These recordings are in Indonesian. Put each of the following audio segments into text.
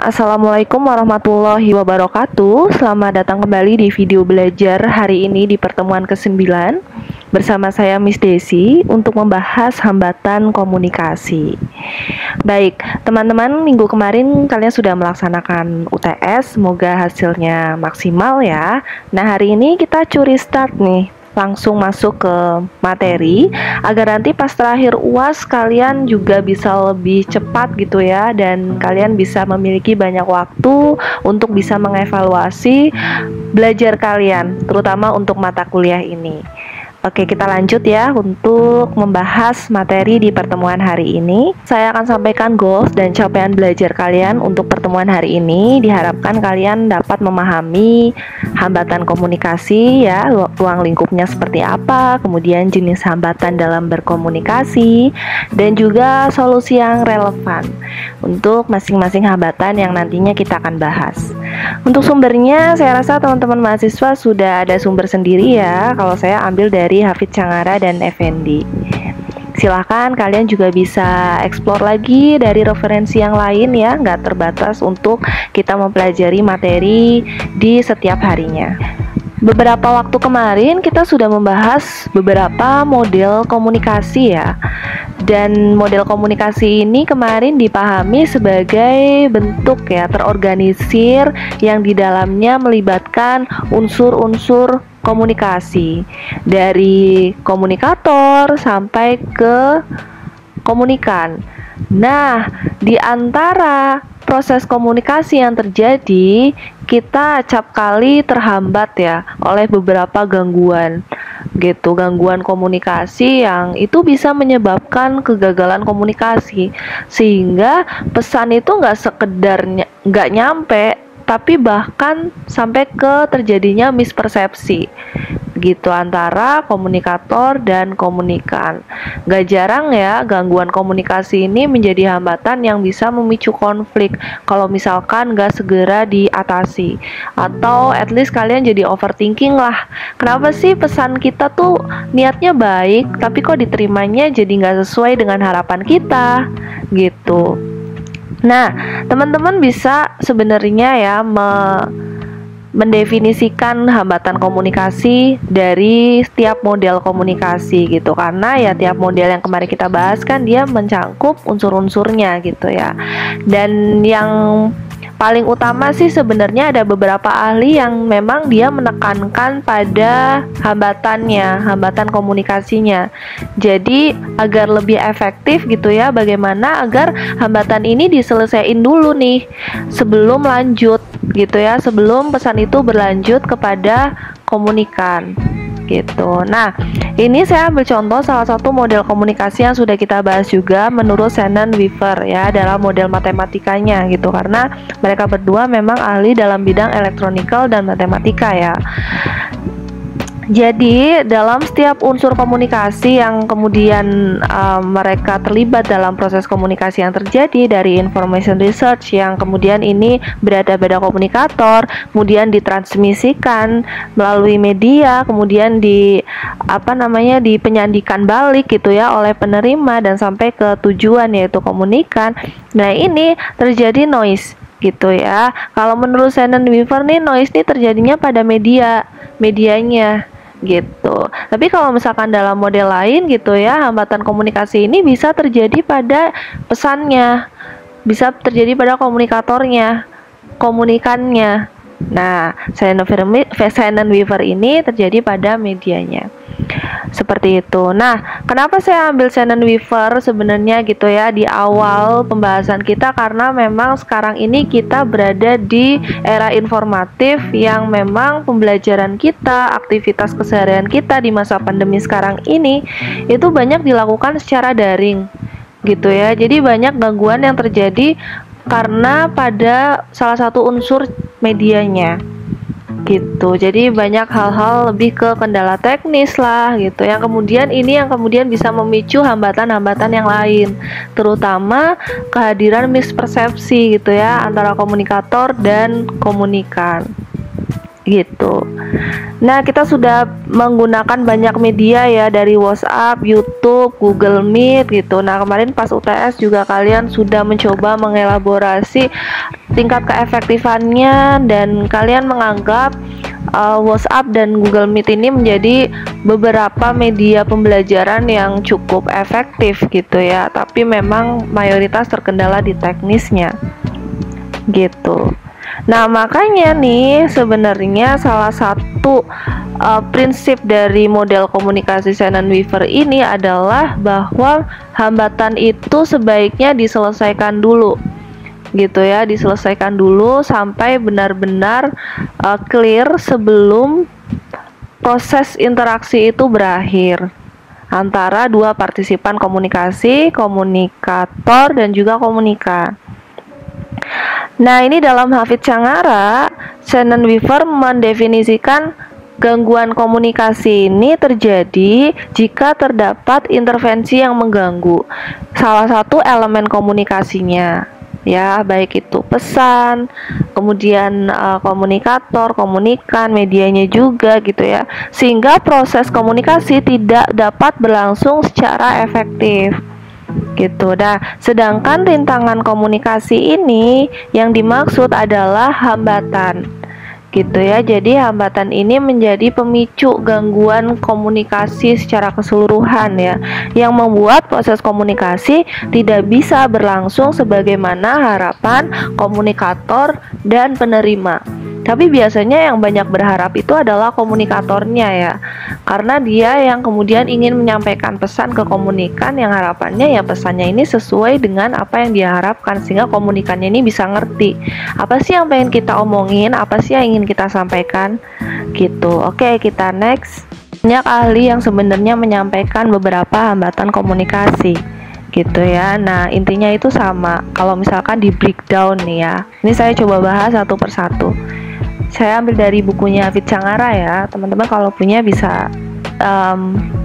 Assalamualaikum warahmatullahi wabarakatuh. Selamat datang kembali di video belajar hari ini di pertemuan ke-9 bersama saya Miss Desi untuk membahas hambatan komunikasi. Baik, teman-teman, minggu kemarin kalian sudah melaksanakan UTS, semoga hasilnya maksimal ya. Nah, hari ini kita curi start nih, langsung masuk ke materi agar nanti pas terakhir UAS kalian juga bisa lebih cepat gitu ya, dan kalian bisa memiliki banyak waktu untuk bisa mengevaluasi belajar kalian, terutama untuk mata kuliah ini. Oke, kita lanjut ya untuk membahas materi di pertemuan hari ini. Saya akan sampaikan goals dan capaian belajar kalian untuk pertemuan hari ini. Diharapkan kalian dapat memahami hambatan komunikasi ya, ruang lingkupnya seperti apa, kemudian jenis hambatan dalam berkomunikasi, dan juga solusi yang relevan untuk masing-masing hambatan yang nantinya kita akan bahas. Untuk sumbernya, saya rasa teman-teman mahasiswa sudah ada sumber sendiri ya. Kalau saya ambil dari Hafid Cangara dan Effendi. Silahkan kalian juga bisa explore lagi dari referensi yang lain ya, nggak terbatas untuk kita mempelajari materi di setiap harinya. Beberapa waktu kemarin kita sudah membahas beberapa model komunikasi ya. Dan model komunikasi ini kemarin dipahami sebagai bentuk ya terorganisir yang di dalamnya melibatkan unsur-unsur komunikasi dari komunikator sampai ke komunikan. Nah, di antara proses komunikasi yang terjadi, kita acap kali terhambat ya oleh beberapa gangguan gitu, gangguan komunikasi yang itu bisa menyebabkan kegagalan komunikasi, sehingga pesan itu nggak nyampe, tapi bahkan sampai ke terjadinya mispersepsi gitu antara komunikator dan komunikan. Gak jarang ya gangguan komunikasi ini menjadi hambatan yang bisa memicu konflik kalau misalkan gak segera diatasi, atau at least kalian jadi overthinking lah, kenapa sih pesan kita tuh niatnya baik tapi kok diterimanya jadi gak sesuai dengan harapan kita gitu. Nah, teman-teman bisa sebenarnya ya mendefinisikan hambatan komunikasi dari setiap model komunikasi gitu, karena ya tiap model yang kemarin kita bahas kan dia mencangkup unsur-unsurnya gitu ya. Dan yang paling utama sih sebenarnya ada beberapa ahli yang memang dia menekankan pada hambatannya, hambatan komunikasinya. Jadi agar lebih efektif gitu ya, bagaimana agar hambatan ini diselesaikan dulu nih sebelum lanjut gitu ya, sebelum pesan itu berlanjut kepada komunikan gitu. Nah, ini saya ambil contoh salah satu model komunikasi yang sudah kita bahas juga menurut Shannon Weaver ya, dalam model matematikanya gitu, karena mereka berdua memang ahli dalam bidang elektronikal dan matematika ya. Jadi dalam setiap unsur komunikasi yang kemudian mereka terlibat dalam proses komunikasi yang terjadi, dari information research yang kemudian ini berada pada komunikator, kemudian ditransmisikan melalui media, kemudian dipenyandikan balik gitu ya oleh penerima dan sampai ke tujuan yaitu komunikan. Nah, ini terjadi noise gitu ya. Kalau menurut Shannon Weaver nih, noise ini terjadinya pada medianya gitu. Tapi kalau misalkan dalam model lain gitu ya, hambatan komunikasi ini bisa terjadi pada pesannya, bisa terjadi pada komunikatornya, komunikannya. Nah, Shannon Weaver ini terjadi pada medianya. Seperti itu. Nah, kenapa saya ambil Shannon Weaver sebenarnya gitu ya di awal pembahasan kita, karena memang sekarang ini kita berada di era informatif yang memang pembelajaran kita, aktivitas keseharian kita di masa pandemi sekarang ini itu banyak dilakukan secara daring gitu ya. Jadi banyak gangguan yang terjadi karena pada salah satu unsur medianya gitu. Jadi banyak hal-hal lebih ke kendala teknis lah gitu, yang kemudian bisa memicu hambatan-hambatan yang lain, terutama kehadiran mispersepsi gitu ya antara komunikator dan komunikan. gitu. Nah, kita sudah menggunakan banyak media ya, dari WhatsApp, YouTube, Google Meet gitu. Nah, kemarin pas UTS juga kalian sudah mencoba mengelaborasi tingkat keefektifannya, dan kalian menganggap WhatsApp dan Google Meet ini menjadi beberapa media pembelajaran yang cukup efektif gitu ya. Tapi memang mayoritas terkendala di teknisnya gitu. Nah, makanya nih sebenarnya salah satu prinsip dari model komunikasi Shannon-Weaver ini adalah bahwa hambatan itu sebaiknya diselesaikan dulu gitu ya, diselesaikan dulu sampai benar-benar clear sebelum proses interaksi itu berakhir antara dua partisipan komunikasi, komunikator dan juga komunika. Nah, ini dalam Hafidz Canggara, Shannon-Weaver mendefinisikan gangguan komunikasi ini terjadi jika terdapat intervensi yang mengganggu salah satu elemen komunikasinya, ya, baik itu pesan, kemudian komunikator, komunikan, medianya juga gitu ya, sehingga proses komunikasi tidak dapat berlangsung secara efektif gitu. Nah, sedangkan rintangan komunikasi ini yang dimaksud adalah hambatan gitu ya. Jadi hambatan ini menjadi pemicu gangguan komunikasi secara keseluruhan ya, yang membuat proses komunikasi tidak bisa berlangsung sebagaimana harapan komunikator dan penerima. Tapi biasanya yang banyak berharap itu adalah komunikatornya ya, karena dia yang kemudian ingin menyampaikan pesan ke komunikan yang harapannya ya pesannya ini sesuai dengan apa yang dia harapkan, sehingga komunikannya ini bisa ngerti apa sih yang pengen kita omongin, apa sih yang ingin kita sampaikan gitu. Oke, kita next. Banyak ahli yang sebenarnya menyampaikan beberapa hambatan komunikasi gitu ya. Nah, intinya itu sama. Kalau misalkan di breakdown nih ya, ini saya coba bahas satu persatu. Saya ambil dari bukunya Hafidz Canggara ya, teman-teman kalau punya bisa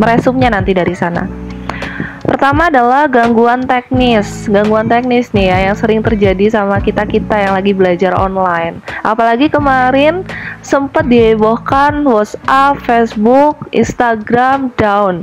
meresumnya nanti dari sana. Pertama adalah gangguan teknis. Gangguan teknis nih ya, yang sering terjadi sama kita-kita yang lagi belajar online. Apalagi kemarin sempat dihebohkan WhatsApp, Facebook, Instagram down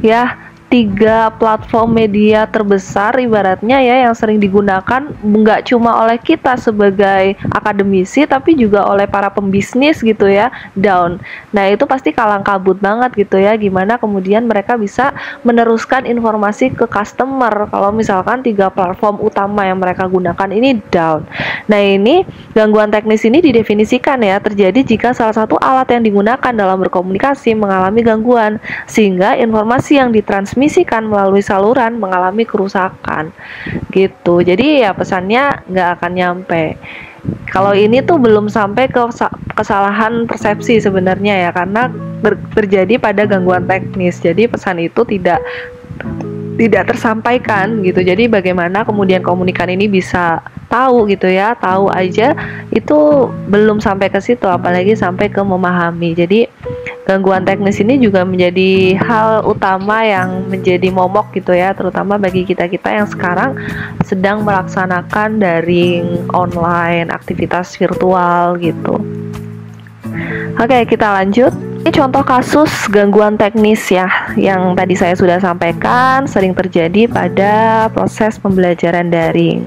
ya. 3 platform media terbesar ibaratnya ya, yang sering digunakan nggak cuma oleh kita sebagai akademisi tapi juga oleh para pembisnis gitu ya, down. Nah, itu pasti kalang kabut banget gitu ya, gimana kemudian mereka bisa meneruskan informasi ke customer kalau misalkan 3 platform utama yang mereka gunakan ini down. Nah, ini gangguan teknis ini didefinisikan ya, terjadi jika salah satu alat yang digunakan dalam berkomunikasi mengalami gangguan sehingga informasi yang ditransmisikan melalui saluran mengalami kerusakan gitu. Jadi ya pesannya nggak akan nyampe. Kalau ini tuh belum sampai ke kesalahan persepsi sebenarnya ya, karena terjadi pada gangguan teknis. Jadi pesan itu tidak tersampaikan gitu. Jadi bagaimana kemudian komunikan ini bisa tahu gitu ya, tahu aja itu belum sampai ke situ, apalagi sampai ke memahami. Jadi gangguan teknis ini juga menjadi hal utama yang menjadi momok gitu ya, terutama bagi kita-kita yang sekarang sedang melaksanakan daring online, aktivitas virtual gitu. Oke, kita lanjut. Ini contoh kasus gangguan teknis ya, yang tadi saya sudah sampaikan sering terjadi pada proses pembelajaran daring.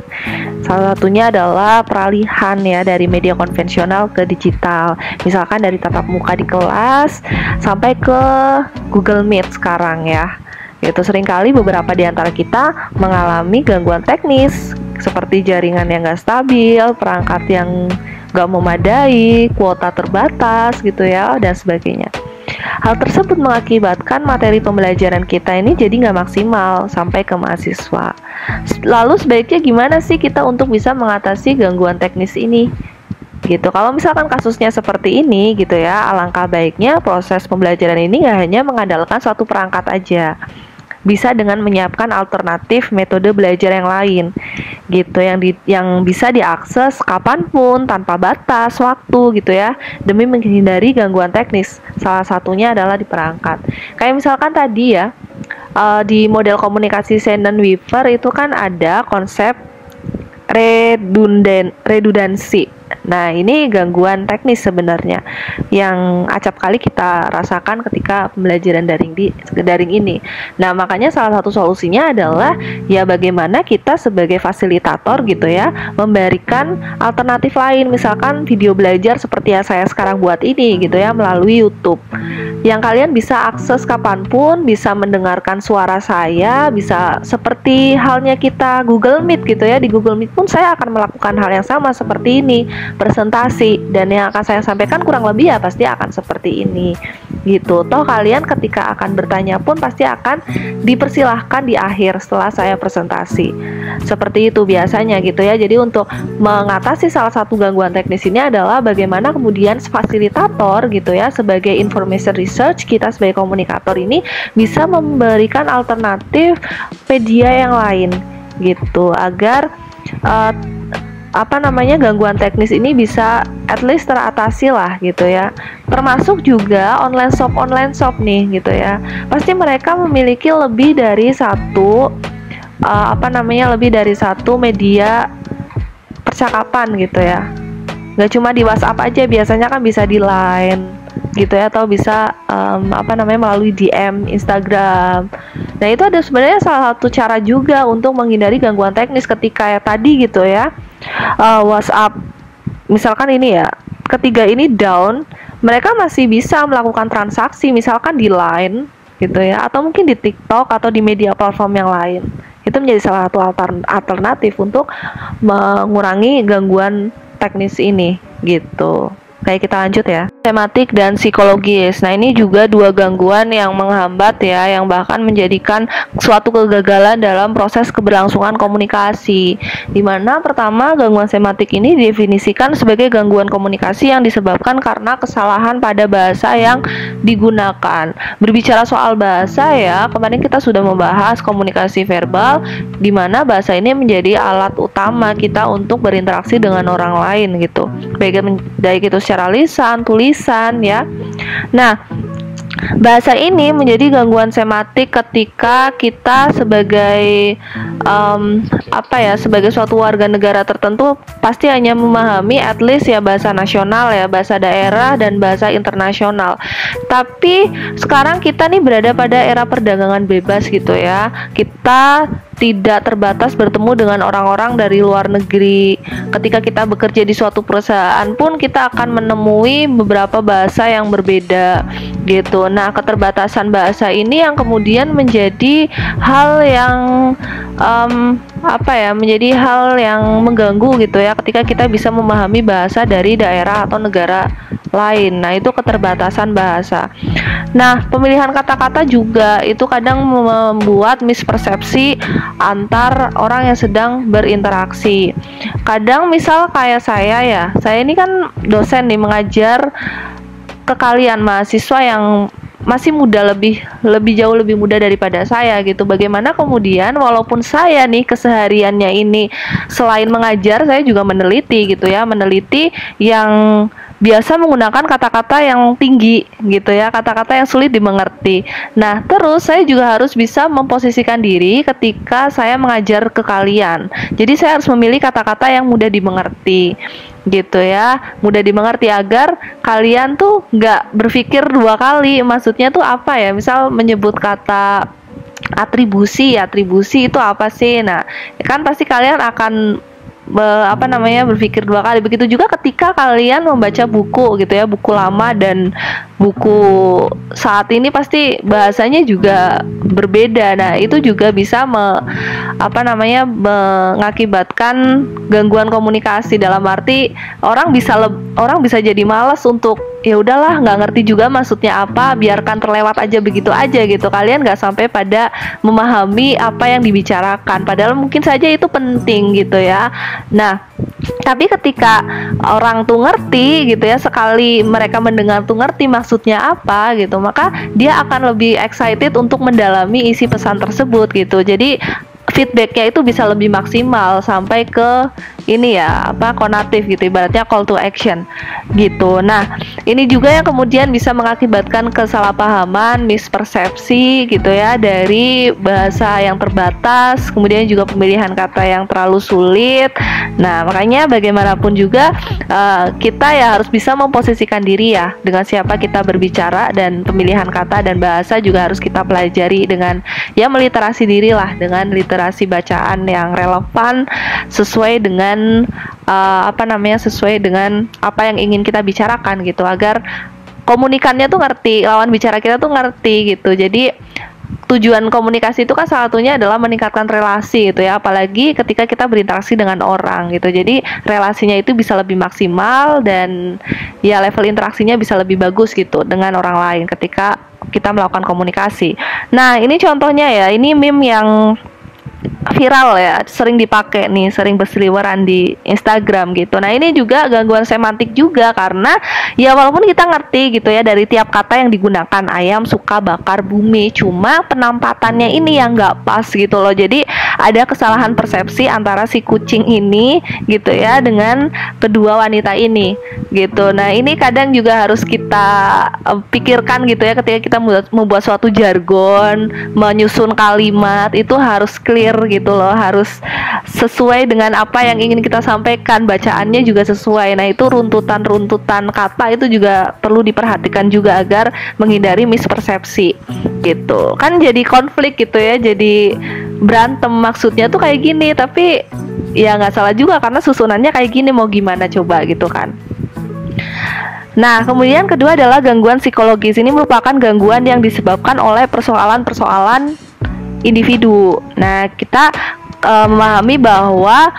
Salah satunya adalah peralihan ya dari media konvensional ke digital. Misalkan dari tatap muka di kelas sampai ke Google Meet sekarang ya. Itu seringkali beberapa di antara kita mengalami gangguan teknis seperti jaringan yang nggak stabil, perangkat yang nggak memadai, kuota terbatas gitu ya, dan sebagainya. Hal tersebut mengakibatkan materi pembelajaran kita ini jadi nggak maksimal sampai ke mahasiswa. Lalu sebaiknya gimana sih kita untuk bisa mengatasi gangguan teknis ini? Gitu. Kalau misalkan kasusnya seperti ini gitu ya, alangkah baiknya proses pembelajaran ini nggak hanya mengandalkan suatu perangkat aja, bisa dengan menyiapkan alternatif metode belajar yang lain gitu, yang bisa diakses kapanpun tanpa batas waktu gitu ya, demi menghindari gangguan teknis. Salah satunya adalah di perangkat. Kayak misalkan tadi ya, di model komunikasi Shannon-Weaver itu kan ada konsep redundansi. Nah, ini gangguan teknis sebenarnya yang acap kali kita rasakan ketika pembelajaran daring ini. Nah, makanya salah satu solusinya adalah ya bagaimana kita sebagai fasilitator gitu ya, memberikan alternatif lain, misalkan video belajar seperti yang saya sekarang buat ini gitu ya, melalui YouTube. Yang kalian bisa akses kapanpun, bisa mendengarkan suara saya, bisa seperti halnya kita Google Meet gitu ya. Di Google Meet pun saya akan melakukan hal yang sama seperti ini, presentasi, dan yang akan saya sampaikan kurang lebih ya pasti akan seperti ini gitu. Toh kalian ketika akan bertanya pun pasti akan dipersilahkan di akhir setelah saya presentasi. Seperti itu biasanya gitu ya. Jadi untuk mengatasi salah satu gangguan teknis ini adalah bagaimana kemudian fasilitator gitu ya, sebagai information research, kita sebagai komunikator ini bisa memberikan alternatif media yang lain gitu, agar gangguan teknis ini bisa at least teratasi lah gitu ya. Termasuk juga online shop nih gitu ya. Pasti mereka memiliki lebih dari satu media percakapan gitu ya. Nggak cuma di WhatsApp aja, biasanya kan bisa di Line gitu ya, atau bisa melalui DM Instagram. Nah, itu ada sebenarnya salah satu cara juga untuk menghindari gangguan teknis ketika ya tadi gitu ya. WhatsApp misalkan ini ya, ketiga ini down, mereka masih bisa melakukan transaksi misalkan di Line gitu ya, atau mungkin di TikTok atau di media platform yang lain. Itu menjadi salah satu alternatif untuk mengurangi gangguan teknis ini gitu. Kayak kita lanjut ya. Tematik dan psikologis. Nah, ini juga dua gangguan yang menghambat ya, yang bahkan menjadikan suatu kegagalan dalam proses keberlangsungan komunikasi. Dimana pertama, gangguan sematik ini didefinisikan sebagai gangguan komunikasi yang disebabkan karena kesalahan pada bahasa yang digunakan. Berbicara soal bahasa ya, kemarin kita sudah membahas komunikasi verbal, dimana bahasa ini menjadi alat utama kita untuk berinteraksi dengan orang lain gitu. Baik itu secara lisan, tulisan ya. Nah, bahasa ini menjadi gangguan sematik ketika kita sebagai sebagai suatu warga negara tertentu pasti hanya memahami at least ya bahasa nasional ya, bahasa daerah dan bahasa internasional. Tapi sekarang kita nih berada pada era perdagangan bebas gitu ya. Kita tidak terbatas bertemu dengan orang-orang dari luar negeri. Ketika kita bekerja di suatu perusahaan pun kita akan menemui beberapa bahasa yang berbeda gitu. Nah, keterbatasan bahasa ini yang kemudian menjadi hal yang menjadi hal yang mengganggu gitu ya, ketika kita bisa memahami bahasa dari daerah atau negara lain. Nah, itu keterbatasan bahasa. Nah, pemilihan kata-kata juga itu kadang membuat mispersepsi antar orang yang sedang berinteraksi. Kadang misal kayak saya ini kan dosen nih, mengajar ke kalian mahasiswa yang masih muda, lebih jauh lebih muda daripada saya gitu. Bagaimana kemudian walaupun saya nih kesehariannya ini selain mengajar, saya juga meneliti gitu ya, meneliti yang biasa menggunakan kata-kata yang tinggi gitu ya, kata-kata yang sulit dimengerti. Nah, terus saya juga harus bisa memposisikan diri ketika saya mengajar ke kalian. Jadi saya harus memilih kata-kata yang mudah dimengerti gitu ya, mudah dimengerti agar kalian tuh nggak berpikir dua kali. Maksudnya tuh apa ya, misal menyebut kata atribusi itu apa sih? Nah, kan pasti kalian akan berpikir dua kali. Begitu juga ketika kalian membaca buku gitu ya, buku lama dan buku saat ini pasti bahasanya juga berbeda. Nah, itu juga bisa mengakibatkan gangguan komunikasi, dalam arti orang bisa jadi malas untuk ya udahlah, nggak ngerti juga maksudnya apa, biarkan terlewat aja begitu aja gitu. Kalian nggak sampai pada memahami apa yang dibicarakan, padahal mungkin saja itu penting gitu ya. Nah, tapi ketika orang tuh ngerti gitu ya, sekali mereka mendengar tuh ngerti maksudnya apa gitu, maka dia akan lebih excited untuk mendalami isi pesan tersebut gitu. Jadi feedbacknya itu bisa lebih maksimal sampai ke ini ya, konatif gitu, ibaratnya call to action gitu. Nah, ini juga yang kemudian bisa mengakibatkan kesalahpahaman, mispersepsi gitu ya, dari bahasa yang terbatas, kemudian juga pemilihan kata yang terlalu sulit. Nah, makanya bagaimanapun juga kita ya harus bisa memposisikan diri ya dengan siapa kita berbicara, dan pemilihan kata dan bahasa juga harus kita pelajari dengan ya meliterasi diri lah, dengan literasi bacaan yang relevan sesuai dengan sesuai dengan apa yang ingin kita bicarakan gitu, agar komunikannya tuh ngerti, lawan bicara kita tuh ngerti gitu. Jadi tujuan komunikasi itu kan salah satunya adalah meningkatkan relasi gitu ya, apalagi ketika kita berinteraksi dengan orang gitu. Jadi relasinya itu bisa lebih maksimal dan ya level interaksinya bisa lebih bagus gitu dengan orang lain ketika kita melakukan komunikasi. Nah, ini contohnya ya, ini meme yang viral ya, sering dipakai nih, sering berseliweran di Instagram gitu. Nah, ini juga gangguan semantik juga, karena ya walaupun kita ngerti gitu ya dari tiap kata yang digunakan, ayam suka bakar bumi, cuma penampatannya ini yang nggak pas gitu loh. Jadi ada kesalahan persepsi antara si kucing ini gitu ya dengan kedua wanita ini gitu. Nah, ini kadang juga harus kita pikirkan gitu ya, ketika kita membuat suatu jargon, menyusun kalimat itu harus clear gitu loh, harus sesuai dengan apa yang ingin kita sampaikan, bacaannya juga sesuai. Nah, itu runtutan kata itu juga perlu diperhatikan juga agar menghindari mispersepsi gitu. Kan jadi konflik gitu ya, jadi berantem, maksudnya tuh kayak gini tapi ya nggak salah juga karena susunannya kayak gini, mau gimana coba gitu kan. Nah, kemudian kedua adalah gangguan psikologis. Ini merupakan gangguan yang disebabkan oleh persoalan-persoalan individu. Nah, kita memahami bahwa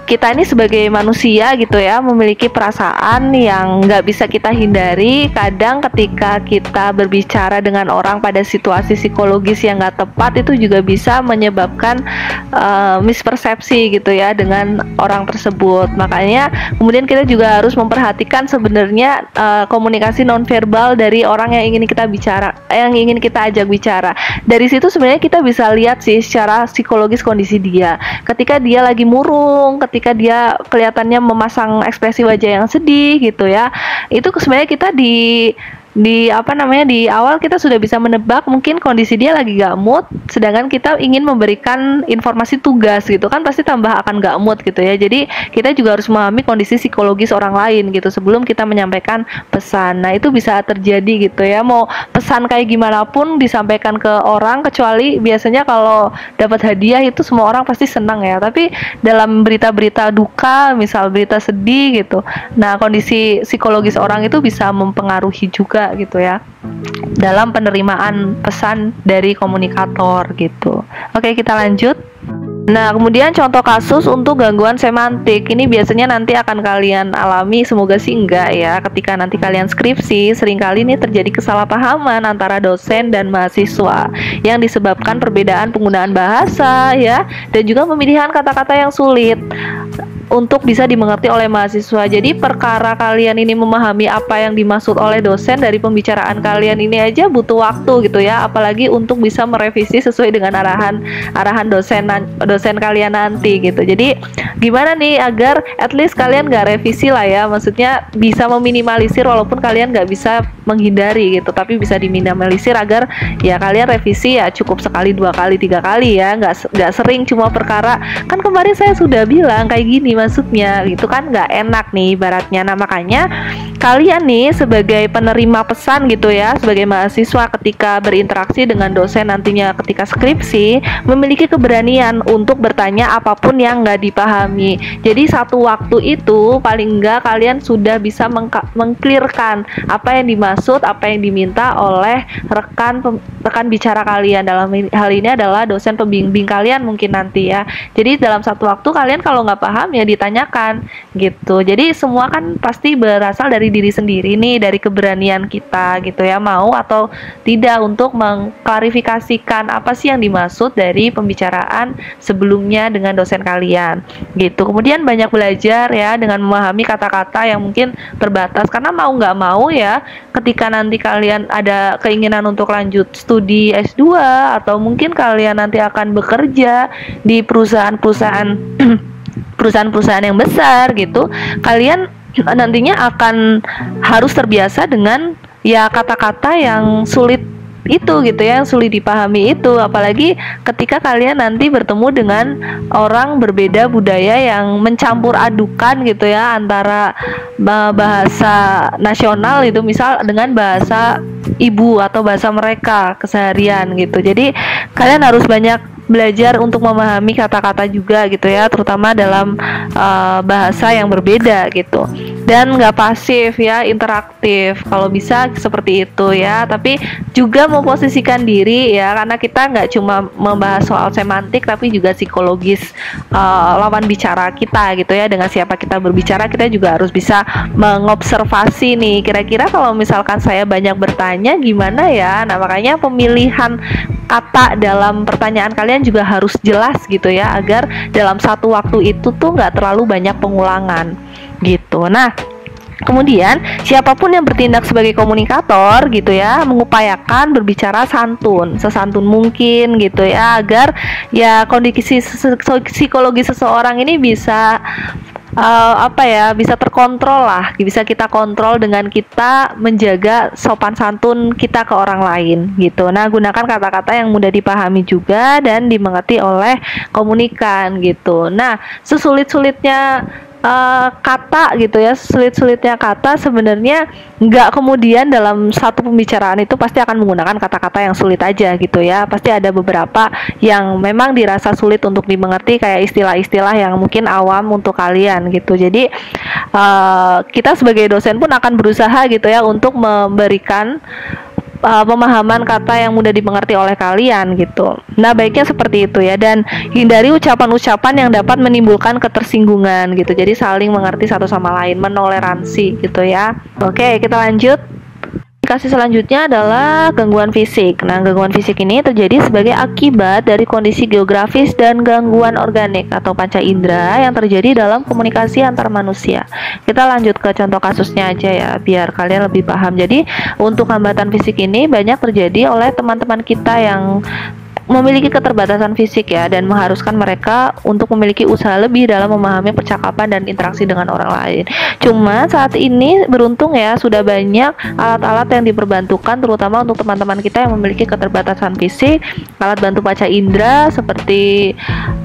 kita ini sebagai manusia gitu ya, memiliki perasaan yang nggak bisa kita hindari. Kadang ketika kita berbicara dengan orang pada situasi psikologis yang nggak tepat, itu juga bisa menyebabkan mispersepsi gitu ya dengan orang tersebut. Makanya kemudian kita juga harus memperhatikan sebenarnya komunikasi nonverbal dari orang yang ingin kita bicara, yang ingin kita ajak bicara. Dari situ sebenarnya kita bisa lihat sih secara psikologis kondisi dia. Ketika dia lagi murung, ketika dia kelihatannya memasang ekspresi wajah yang sedih gitu ya, itu sebenarnya kita di awal kita sudah bisa menebak mungkin kondisi dia lagi gak mood, sedangkan kita ingin memberikan informasi tugas gitu kan, pasti tambah akan gak mood gitu ya. Jadi kita juga harus memahami kondisi psikologis orang lain gitu sebelum kita menyampaikan pesan. Nah, itu bisa terjadi gitu ya, mau pesan kayak gimana pun disampaikan ke orang, kecuali biasanya kalau dapat hadiah itu semua orang pasti senang ya, tapi dalam berita-berita duka, misal berita sedih gitu, nah kondisi psikologis orang itu bisa mempengaruhi juga gitu ya dalam penerimaan pesan dari komunikator gitu. Oke, kita lanjut. Nah, kemudian contoh kasus untuk gangguan semantik ini biasanya nanti akan kalian alami, semoga sih enggak ya, ketika nanti kalian skripsi. Seringkali ini terjadi kesalahpahaman antara dosen dan mahasiswa yang disebabkan perbedaan penggunaan bahasa ya, dan juga pemilihan kata-kata yang sulit untuk bisa dimengerti oleh mahasiswa. Jadi perkara kalian ini memahami apa yang dimaksud oleh dosen dari pembicaraan kalian ini aja butuh waktu gitu ya, apalagi untuk bisa merevisi sesuai dengan arahan dosen kalian nanti gitu. Jadi gimana nih agar at least kalian gak revisi lah ya, maksudnya bisa meminimalisir, walaupun kalian gak bisa menghindari gitu, tapi bisa diminimalisir agar ya kalian revisi ya cukup sekali, 2 kali, 3 kali ya, nggak sering cuma perkara kan kemarin saya sudah bilang kayak gini maksudnya gitu kan, nggak enak nih ibaratnya. Nah, makanya kalian nih sebagai penerima pesan gitu ya, sebagai mahasiswa ketika berinteraksi dengan dosen nantinya ketika skripsi, memiliki keberanian untuk bertanya apapun yang nggak dipahami. Jadi satu waktu itu paling nggak kalian sudah bisa mengclearkan apa yang dimaksud, apa yang diminta oleh rekan bicara kalian. Dalam hal ini adalah dosen pembimbing kalian mungkin nanti ya. Jadi dalam satu waktu kalian kalau nggak paham ya ditanyakan gitu. Jadi semua kan pasti berasal dari dari diri sendiri nih, dari keberanian kita gitu ya, mau atau tidak untuk mengklarifikasikan apa sih yang dimaksud dari pembicaraan sebelumnya dengan dosen kalian gitu. Kemudian banyak belajar ya dengan memahami kata-kata yang mungkin terbatas, karena mau nggak mau ya, ketika nanti kalian ada keinginan untuk lanjut studi S2 atau mungkin kalian nanti akan bekerja di perusahaan-perusahaan perusahaan-perusahaan yang besar gitu, kalian nantinya akan harus terbiasa dengan ya kata-kata yang sulit itu gitu ya, yang sulit dipahami itu, apalagi ketika kalian nanti bertemu dengan orang berbeda budaya yang mencampur adukan gitu ya, antara bahasa nasional itu misal dengan bahasa ibu atau bahasa mereka keseharian gitu. Jadi kalian harus banyak belajar untuk memahami kata-kata juga gitu ya, terutama dalam bahasa yang berbeda gitu. Dan nggak pasif ya, interaktif kalau bisa seperti itu ya, tapi juga memposisikan diri ya, karena kita nggak cuma membahas soal semantik tapi juga psikologis lawan bicara kita gitu ya, dengan siapa kita berbicara kita juga harus bisa mengobservasi nih, kira-kira kalau misalkan saya banyak bertanya gimana ya. Nah makanya pemilihan kata dalam pertanyaan kalian juga harus jelas gitu ya, agar dalam satu waktu itu tuh nggak terlalu banyak pengulangan gitu. Nah kemudian siapapun yang bertindak sebagai komunikator gitu ya, mengupayakan berbicara santun, sesantun mungkin gitu ya, agar ya kondisi psikologi seseorang ini bisa bisa terkontrol lah, bisa kita kontrol dengan kita menjaga sopan santun kita ke orang lain gitu. Nah gunakan kata-kata yang mudah dipahami juga dan dimengerti oleh komunikan gitu. Nah sesulit-sulitnya kata gitu ya, sulit-sulitnya kata sebenarnya nggak kemudian dalam satu pembicaraan itu pasti akan menggunakan kata-kata yang sulit aja gitu ya, pasti ada beberapa yang memang dirasa sulit untuk dimengerti, kayak istilah-istilah yang mungkin awam untuk kalian gitu. Jadi kita sebagai dosen pun akan berusaha gitu ya untuk memberikan pemahaman kata yang mudah dimengerti oleh kalian gitu. Nah baiknya seperti itu ya, dan hindari ucapan-ucapan yang dapat menimbulkan ketersinggungan gitu. Jadi saling mengerti satu sama lain, menoleransi gitu ya. Oke, kita lanjut. Indikasi selanjutnya adalah gangguan fisik. Nah, gangguan fisik ini terjadi sebagai akibat dari kondisi geografis dan gangguan organik atau panca indera yang terjadi dalam komunikasi antar manusia. Kita lanjut ke contoh kasusnya aja ya, biar kalian lebih paham. Jadi, untuk hambatan fisik ini banyak terjadi oleh teman-teman kita yang memiliki keterbatasan fisik ya, dan mengharuskan mereka untuk memiliki usaha lebih dalam memahami percakapan dan interaksi dengan orang lain. Cuma saat ini beruntung ya, sudah banyak alat-alat yang diperbantukan terutama untuk teman-teman kita yang memiliki keterbatasan fisik, alat bantu panca indera seperti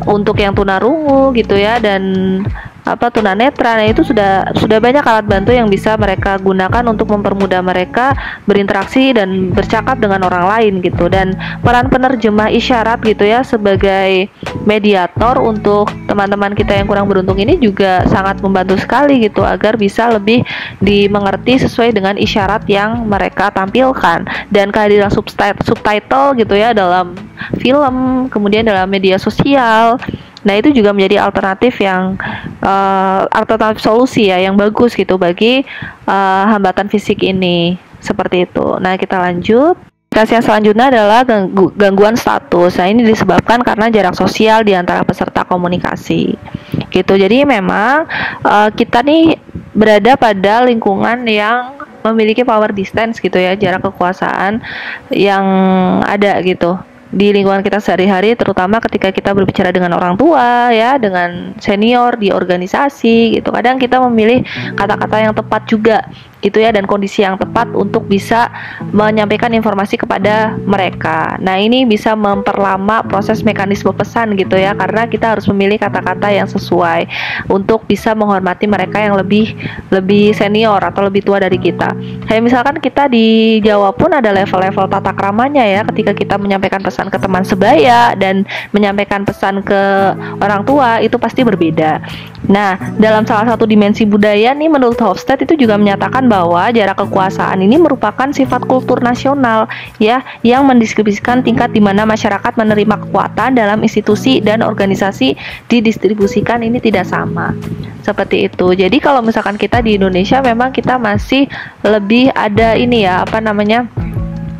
untuk yang tunarungu gitu ya, dan tunanetra. Nah itu sudah banyak alat bantu yang bisa mereka gunakan untuk mempermudah mereka berinteraksi dan bercakap dengan orang lain gitu. Dan peran penerjemah isyarat gitu ya sebagai mediator untuk teman-teman kita yang kurang beruntung ini juga sangat membantu sekali gitu, agar bisa lebih dimengerti sesuai dengan isyarat yang mereka tampilkan. Dan kehadiran subtitle gitu ya dalam film, kemudian dalam media sosial, nah itu juga menjadi alternatif solusi ya yang bagus gitu bagi hambatan fisik ini, seperti itu. Nah kita lanjut. Indikasi yang selanjutnya adalah gangguan status. Nah ini disebabkan karena jarak sosial di antara peserta komunikasi gitu. Jadi memang kita nih berada pada lingkungan yang memiliki power distance gitu ya, jarak kekuasaan yang ada gitu di lingkungan kita sehari-hari, terutama ketika kita berbicara dengan orang tua ya, dengan senior di organisasi gitu. Kadang kita memilih kata-kata yang tepat juga gitu ya, dan kondisi yang tepat untuk bisa menyampaikan informasi kepada mereka. Nah ini bisa memperlama proses mekanisme pesan gitu ya, karena kita harus memilih kata-kata yang sesuai untuk bisa menghormati mereka yang lebih senior atau lebih tua dari kita. Kayak misalkan kita di Jawa pun ada level-level tata kramanya ya, ketika kita menyampaikan pesan pesan ke teman sebaya dan menyampaikan pesan ke orang tua itu pasti berbeda. Nah, dalam salah satu dimensi budaya nih, menurut Hofstede itu juga menyatakan bahwa jarak kekuasaan ini merupakan sifat kultur nasional ya, yang mendeskripsikan tingkat di mana masyarakat menerima kekuatan dalam institusi dan organisasi didistribusikan ini tidak sama. Seperti itu. Jadi kalau misalkan kita di Indonesia memang kita masih lebih ada ini ya, apa namanya?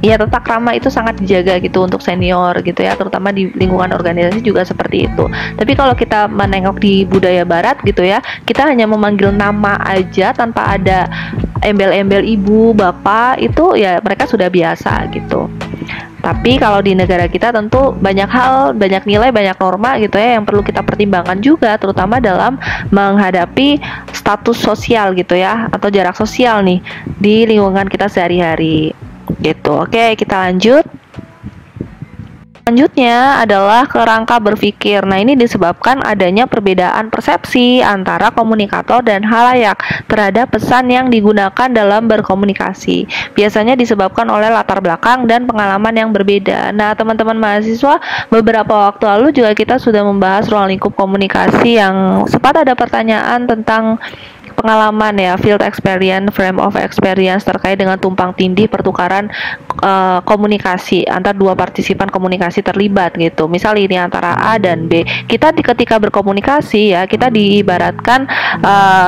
Ya, tata krama itu sangat dijaga gitu untuk senior gitu ya, terutama di lingkungan organisasi juga seperti itu. Tapi kalau kita menengok di budaya barat gitu ya, kita hanya memanggil nama aja tanpa ada embel-embel ibu, bapak, itu ya mereka sudah biasa gitu. Tapi kalau di negara kita tentu banyak hal, banyak nilai, banyak norma gitu ya yang perlu kita pertimbangkan juga, terutama dalam menghadapi status sosial gitu ya, atau jarak sosial nih di lingkungan kita sehari-hari gitu. Oke, kita lanjut. Selanjutnya adalah kerangka berpikir. Nah, ini disebabkan adanya perbedaan persepsi antara komunikator dan halayak terhadap pesan yang digunakan dalam berkomunikasi. Biasanya disebabkan oleh latar belakang dan pengalaman yang berbeda. Nah, teman-teman mahasiswa, beberapa waktu lalu juga kita sudah membahas ruang lingkup komunikasi yang sempat ada pertanyaan tentang pengalaman ya, field experience, frame of experience terkait dengan tumpang tindih pertukaran komunikasi antar dua partisipan komunikasi terlibat gitu. Misal ini antara A dan B. Kita ketika berkomunikasi ya, kita diibaratkan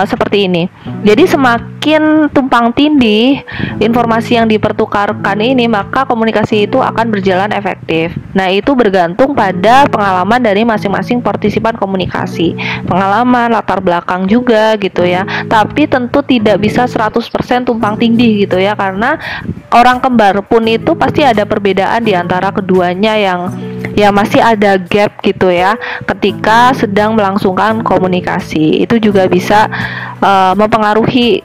seperti ini. Jadi semakin tumpang tindih informasi yang dipertukarkan ini, maka komunikasi itu akan berjalan efektif. Nah, itu bergantung pada pengalaman dari masing-masing partisipan komunikasi. Pengalaman, latar belakang juga gitu ya. Tapi tentu tidak bisa 100% tumpang tindih gitu ya, karena orang kembar pun itu pasti ada perbedaan di antara keduanya yang ya masih ada gap gitu ya ketika sedang melangsungkan komunikasi. Itu juga bisa mempengaruhi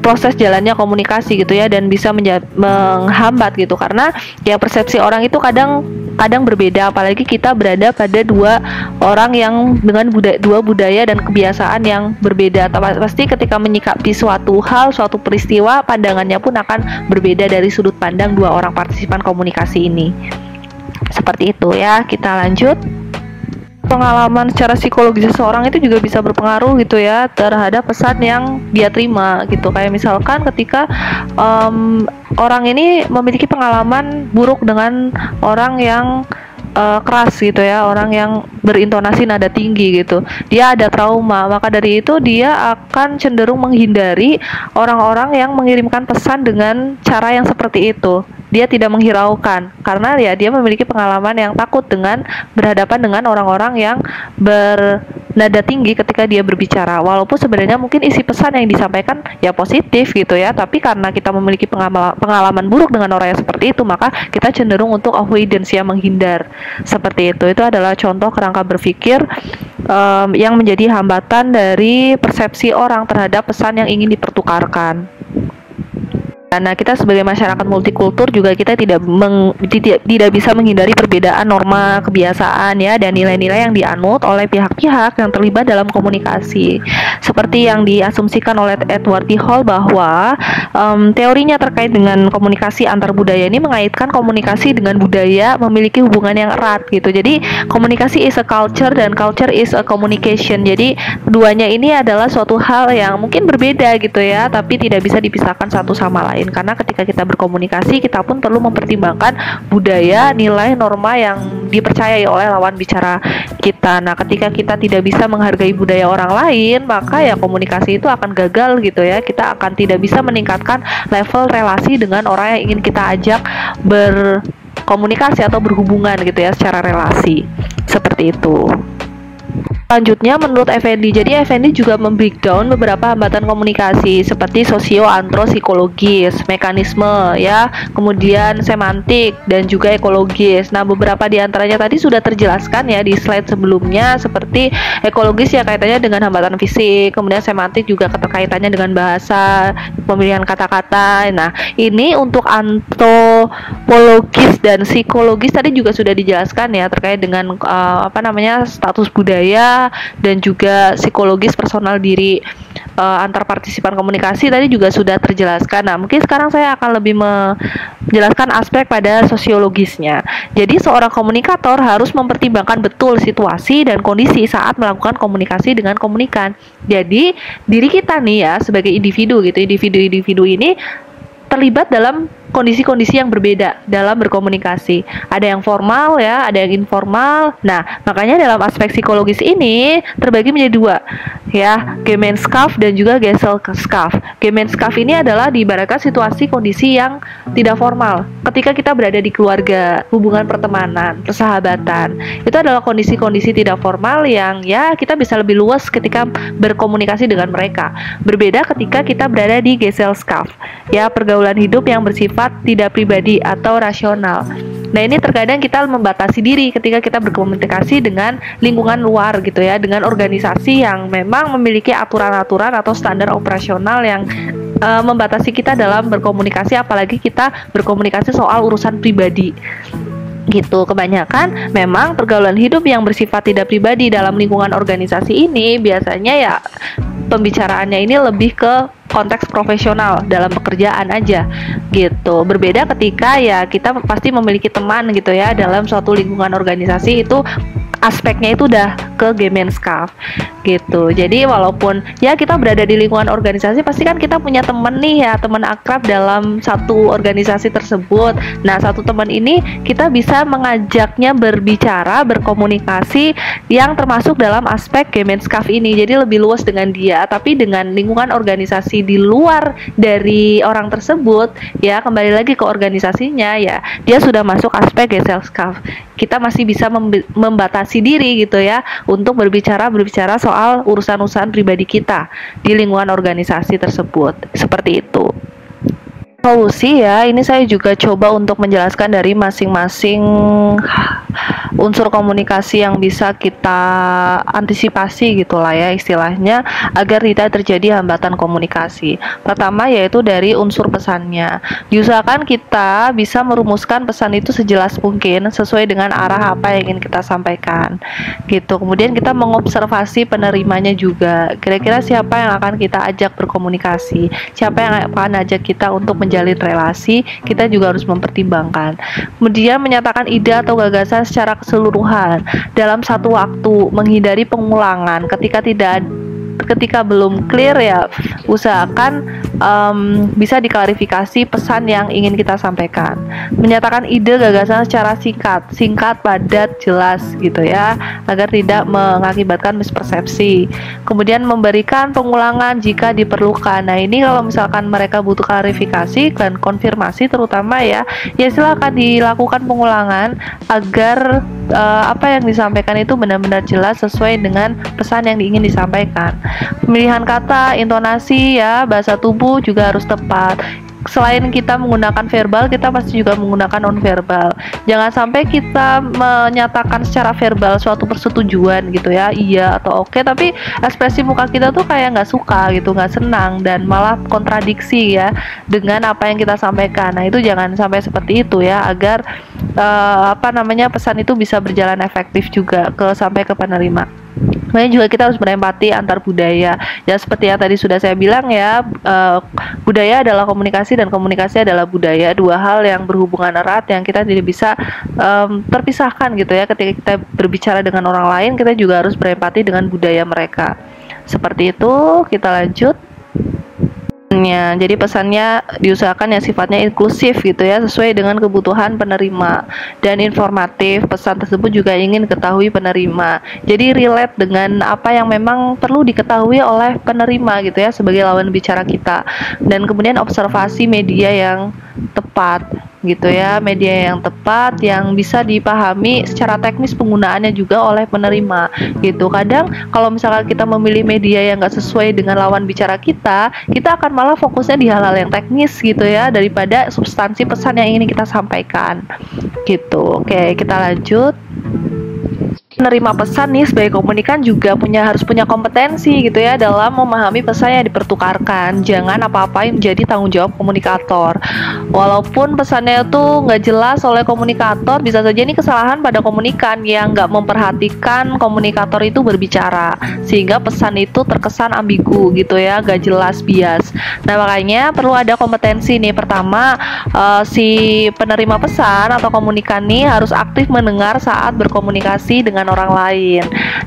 proses jalannya komunikasi gitu ya, dan bisa menghambat gitu, karena ya persepsi orang itu kadang berbeda, apalagi kita berada pada dua orang yang dengan dua budaya dan kebiasaan yang berbeda. Pasti ketika menyikapi suatu hal, suatu peristiwa, pandangannya pun akan berbeda dari sudut pandang dua orang partisipan komunikasi ini. Seperti itu ya. Kita lanjut. Pengalaman secara psikologis seseorang itu juga bisa berpengaruh gitu ya terhadap pesan yang dia terima gitu. Kayak misalkan ketika orang ini memiliki pengalaman buruk dengan orang yang keras gitu ya, orang yang berintonasi nada tinggi gitu, dia ada trauma, maka dari itu dia akan cenderung menghindari orang-orang yang mengirimkan pesan dengan cara yang seperti itu. Dia tidak menghiraukan karena ya dia memiliki pengalaman yang takut dengan berhadapan dengan orang-orang yang bernada tinggi ketika dia berbicara. Walaupun sebenarnya mungkin isi pesan yang disampaikan ya positif gitu ya, tapi karena kita memiliki pengalaman buruk dengan orang yang seperti itu, maka kita cenderung untuk avoidance ya, menghindar. Seperti itu. Itu adalah contoh kerangka berpikir yang menjadi hambatan dari persepsi orang terhadap pesan yang ingin dipertukarkan. Nah, kita sebagai masyarakat multikultur juga kita tidak bisa menghindari perbedaan norma, kebiasaan ya, dan nilai-nilai yang dianut oleh pihak-pihak yang terlibat dalam komunikasi. Seperti yang diasumsikan oleh Edward T. Hall bahwa teorinya terkait dengan komunikasi antar budaya ini mengaitkan komunikasi dengan budaya memiliki hubungan yang erat gitu. Jadi komunikasi is a culture dan culture is a communication. Jadi keduanya ini adalah suatu hal yang mungkin berbeda gitu ya, tapi tidak bisa dipisahkan satu sama lain. Karena ketika kita berkomunikasi, kita pun perlu mempertimbangkan budaya, nilai, norma yang dipercayai oleh lawan bicara kita. Nah, ketika kita tidak bisa menghargai budaya orang lain, maka ya komunikasi itu akan gagal gitu ya. Kita akan tidak bisa meningkatkan level relasi dengan orang yang ingin kita ajak berkomunikasi atau berhubungan gitu ya, secara relasi. Seperti itu. Selanjutnya menurut Effendi, jadi Effendi juga membreakdown beberapa hambatan komunikasi seperti sosio-antropsikologis, mekanisme ya, kemudian semantik dan juga ekologis. Nah, beberapa di antaranya tadi sudah terjelaskan ya di slide sebelumnya, seperti ekologis ya kaitannya dengan hambatan fisik, kemudian semantik juga keterkaitannya dengan bahasa, pemilihan kata-kata. Nah, ini untuk antropologis dan psikologis tadi juga sudah dijelaskan ya terkait dengan status budaya dan juga psikologis personal diri antar partisipan komunikasi tadi juga sudah terjelaskan. Nah, mungkin sekarang saya akan lebih menjelaskan aspek pada sosiologisnya. Jadi, seorang komunikator harus mempertimbangkan betul situasi dan kondisi saat melakukan komunikasi dengan komunikan. Jadi, diri kita nih ya sebagai individu gitu, individu-individu ini terlibat dalam kondisi-kondisi yang berbeda dalam berkomunikasi. Ada yang formal ya, ada yang informal. Nah, makanya dalam aspek psikologis ini terbagi menjadi dua ya, Gemeinschaft dan juga Gesellschaft. Gemeinschaft ini adalah diibaratkan situasi kondisi yang tidak formal. Ketika kita berada di keluarga, hubungan pertemanan, persahabatan, itu adalah kondisi-kondisi tidak formal yang ya kita bisa lebih luas ketika berkomunikasi dengan mereka. Berbeda ketika kita berada di Gesellschaft, ya pergaulan hidup yang bersifat tidak pribadi atau rasional. Nah, ini terkadang kita membatasi diri ketika kita berkomunikasi dengan lingkungan luar gitu ya, dengan organisasi yang memang memiliki aturan-aturan atau standar operasional yang membatasi kita dalam berkomunikasi, apalagi kita berkomunikasi soal urusan pribadi gitu. Kebanyakan memang pergaulan hidup yang bersifat tidak pribadi dalam lingkungan organisasi ini biasanya ya pembicaraannya ini lebih ke konteks profesional dalam pekerjaan aja gitu. Berbeda ketika ya kita pasti memiliki teman gitu ya dalam suatu lingkungan organisasi, itu aspeknya itu udah ke Gemeinschaft gitu. Jadi walaupun ya kita berada di lingkungan organisasi, pasti kan kita punya teman nih ya, teman akrab dalam satu organisasi tersebut. Nah, satu teman ini kita bisa mengajaknya berbicara, berkomunikasi yang termasuk dalam aspek Gemeinschaft ini. Jadi lebih luas dengan dia, tapi dengan lingkungan organisasi di luar dari orang tersebut ya, kembali lagi ke organisasinya ya, dia sudah masuk aspek Gesellschaft. Kita masih bisa membatasi diri gitu ya untuk berbicara soal urusan-urusan pribadi kita di lingkungan organisasi tersebut. Seperti itu. Solusi ya, ini saya juga coba untuk menjelaskan dari masing-masing unsur komunikasi yang bisa kita antisipasi gitulah ya istilahnya, agar tidak terjadi hambatan komunikasi. Pertama yaitu dari unsur pesannya. Diusahakan kita bisa merumuskan pesan itu sejelas mungkin sesuai dengan arah apa yang ingin kita sampaikan gitu. Kemudian kita mengobservasi penerimanya juga. Kira-kira siapa yang akan kita ajak berkomunikasi, siapa yang akan ajak kita untuk menjalin relasi, kita juga harus mempertimbangkan. Kemudian menyatakan ide atau gagasan secara keseluruhan dalam satu waktu, menghindari pengulangan. Ketika belum clear ya usahakan bisa diklarifikasi pesan yang ingin kita sampaikan. Menyatakan ide gagasan secara singkat, padat, jelas gitu ya, agar tidak mengakibatkan mispersepsi. Kemudian memberikan pengulangan jika diperlukan. Nah, ini kalau misalkan mereka butuh klarifikasi dan konfirmasi terutama ya silakan dilakukan pengulangan agar apa yang disampaikan itu benar-benar jelas sesuai dengan pesan yang ingin disampaikan. Pemilihan kata, intonasi ya, bahasa tubuh juga harus tepat. Selain kita menggunakan verbal, kita pasti juga menggunakan non-verbal. Jangan sampai kita menyatakan secara verbal suatu persetujuan gitu ya, iya atau oke, tapi ekspresi muka kita tuh kayak nggak suka gitu, nggak senang, dan malah kontradiksi ya dengan apa yang kita sampaikan. Nah, itu jangan sampai seperti itu ya, agar pesan itu bisa berjalan efektif juga sampai ke penerima. Kemudian juga kita harus berempati antar budaya. Ya seperti yang tadi sudah saya bilang ya, budaya adalah komunikasi dan komunikasi adalah budaya. Dua hal yang berhubungan erat yang kita tidak bisa terpisahkan gitu ya. Ketika kita berbicara dengan orang lain, kita juga harus berempati dengan budaya mereka. Seperti itu, kita lanjut. Jadi pesannya diusahakan yang sifatnya inklusif gitu ya, sesuai dengan kebutuhan penerima dan informatif. Pesan tersebut juga ingin diketahui penerima, jadi relate dengan apa yang memang perlu diketahui oleh penerima gitu ya, sebagai lawan bicara kita. Dan kemudian observasi media yang tepat gitu ya, media yang tepat yang bisa dipahami secara teknis penggunaannya juga oleh penerima gitu. Kadang kalau misalkan kita memilih media yang nggak sesuai dengan lawan bicara kita akan malah fokusnya di hal-hal yang teknis gitu ya, daripada substansi pesan yang ingin kita sampaikan gitu. Oke, kita lanjut. Penerima pesan nih sebagai komunikan juga harus punya kompetensi gitu ya dalam memahami pesan yang dipertukarkan. Jangan apa-apain menjadi tanggung jawab komunikator. Walaupun pesannya itu nggak jelas oleh komunikator, bisa saja ini kesalahan pada komunikan yang nggak memperhatikan komunikator itu berbicara, sehingga pesan itu terkesan ambigu gitu ya, nggak jelas, bias. Nah makanya perlu ada kompetensi nih. Pertama, si penerima pesan atau komunikan nih harus aktif mendengar saat berkomunikasi dengan orang lain,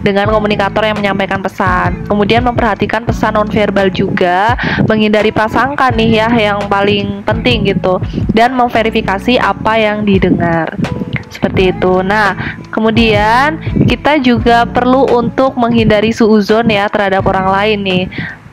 dengan komunikator yang menyampaikan pesan. Kemudian memperhatikan pesan nonverbal juga, menghindari prasangka nih ya yang paling penting gitu, dan memverifikasi apa yang didengar. Seperti itu. Nah, kemudian kita juga perlu untuk menghindari suuzon ya terhadap orang lain nih.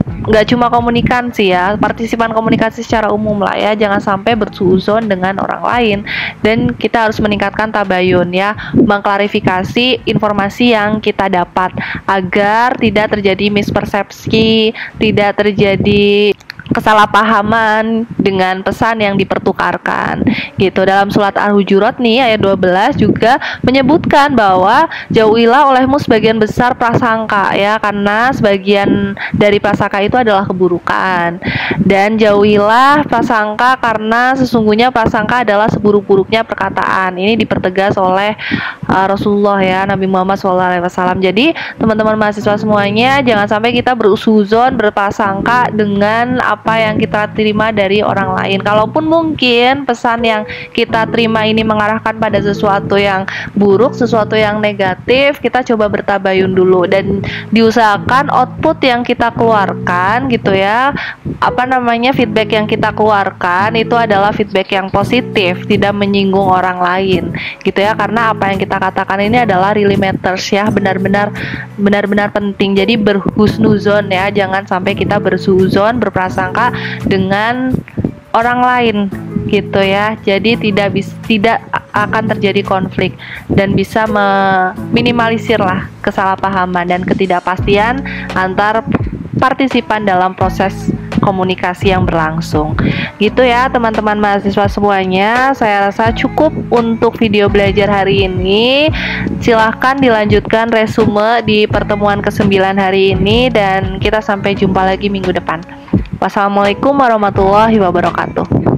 Nggak cuma komunikan sih ya, partisipan komunikasi secara umum lah ya, jangan sampai bersuuzon dengan orang lain. Dan kita harus meningkatkan tabayun ya, mengklarifikasi informasi yang kita dapat agar tidak terjadi mispersepsi, tidak terjadi kesalahpahaman dengan pesan yang dipertukarkan gitu. Dalam surat Al-Hujurat nih ayat 12 juga menyebutkan bahwa jauhilah olehmu sebagian besar prasangka ya, karena sebagian dari prasangka itu adalah keburukan, dan jauhilah prasangka karena sesungguhnya prasangka adalah seburuk-buruknya perkataan. Ini dipertegas oleh Rasulullah ya, Nabi Muhammad SAW. Jadi teman-teman mahasiswa semuanya, jangan sampai kita bersuuzon, berprasangka dengan apa yang kita terima dari orang lain. Kalaupun mungkin pesan yang kita terima ini mengarahkan pada sesuatu yang buruk, sesuatu yang negatif, kita coba bertabayun dulu dan diusahakan output yang kita keluarkan gitu ya, feedback yang kita keluarkan itu adalah feedback yang positif, tidak menyinggung orang lain gitu ya, karena apa yang kita katakan ini adalah really matters ya, benar-benar penting. Jadi berhusnuzon ya, jangan sampai kita bersuuzon, berprasangka dengan orang lain gitu ya. Jadi tidak akan terjadi konflik dan bisa meminimalisir lah kesalahpahaman dan ketidakpastian antar partisipan dalam proses komunikasi yang berlangsung gitu ya teman-teman mahasiswa semuanya. Saya rasa cukup untuk video belajar hari ini. Silahkan dilanjutkan resume di pertemuan ke-9 hari ini, dan kita sampai jumpa lagi minggu depan. Wassalamualaikum warahmatullahi wabarakatuh.